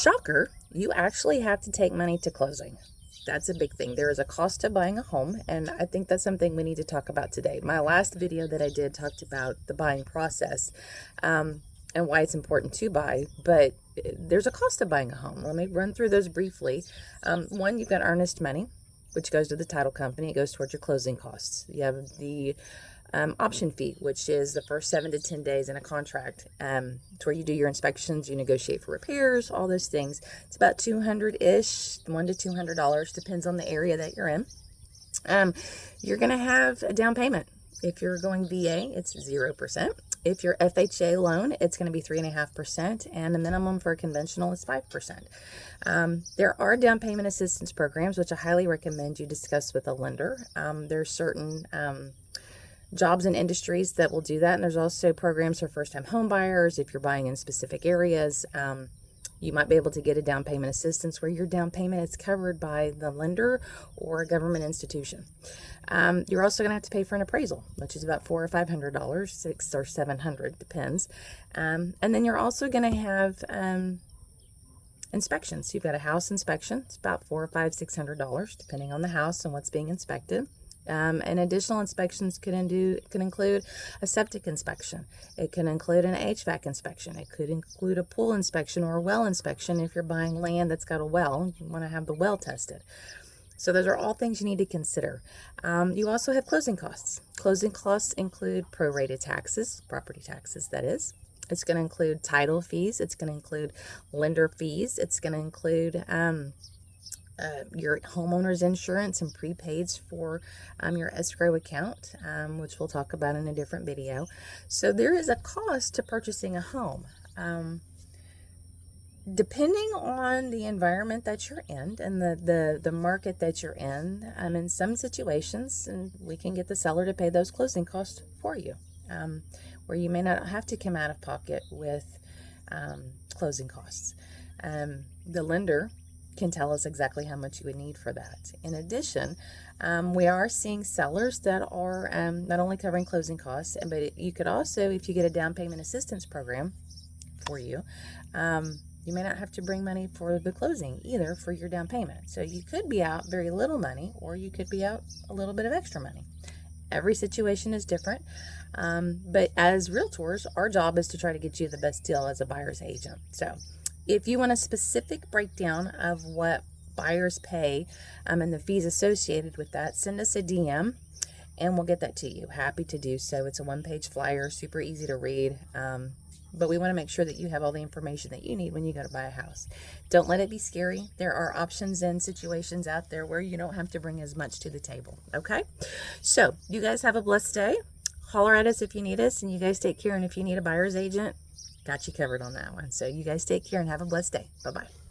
shocker, you actually have to take money to closing. That's a big thing. There is a cost to buying a home, and I think that's something we need to talk about today. My last video that I did talked about the buying process and why it's important to buy, but there's a cost to buying a home. Let me run through those briefly. One, you've got earnest money, which goes to the title company. It goes towards your closing costs. You have the option fee, which is the first 7 to 10 days in a contract. It's where you do your inspections, you negotiate for repairs, all those things. It's about $200-ish, $100 to $200, depends on the area that you're in. You're going to have a down payment. If you're going VA, it's 0%. If you're FHA loan, it's going to be 3.5%, and the minimum for a conventional is 5%. There are down payment assistance programs, which I highly recommend you discuss with a lender. There's certain jobs and industries that will do that, and there's also programs for first-time home buyers. If you're buying in specific areas, you might be able to get a down payment assistance where your down payment is covered by the lender or a government institution. You're also going to have to pay for an appraisal, which is about $400 or $500, $600 or $700, depends. And then you're also going to have inspections. You've got a house inspection. It's about $400 or $500, $600, depending on the house and what's being inspected. And additional inspections can include a septic inspection. It can include an HVAC inspection. It could include a pool inspection or a well inspection. If you're buying land that's got a well, you want to have the well tested. So those are all things you need to consider. You also have closing costs. Closing costs include prorated taxes, property taxes, that is. It's going to include title fees. It's going to include lender fees. It's going to include your homeowner's insurance and prepaids for your escrow account, which we'll talk about in a different video. So there is a cost to purchasing a home. Depending on the environment that you're in and the market that you're in some situations, and we can get the seller to pay those closing costs for you, where you may not have to come out of pocket with closing costs. The lender can tell us exactly how much you would need for that. In addition, we are seeing sellers that are not only covering closing costs, but you could also, if you get a down payment assistance program for you, you may not have to bring money for the closing either for your down payment. So you could be out very little money, or you could be out a little bit of extra money. Every situation is different, but as realtors, our job is to try to get you the best deal as a buyer's agent. So if you want a specific breakdown of what buyers pay and the fees associated with that, send us a DM and we'll get that to you. Happy to do so. It's a one-page flyer, super easy to read, but we want to make sure that you have all the information that you need when you go to buy a house. Don't let it be scary. There are options and situations out there where you don't have to bring as much to the table, okay? So you guys have a blessed day. Holler at us if you need us, and you guys take care. And if you need a buyer's agent, got you covered on that one. So you guys take care and have a blessed day. Bye-bye.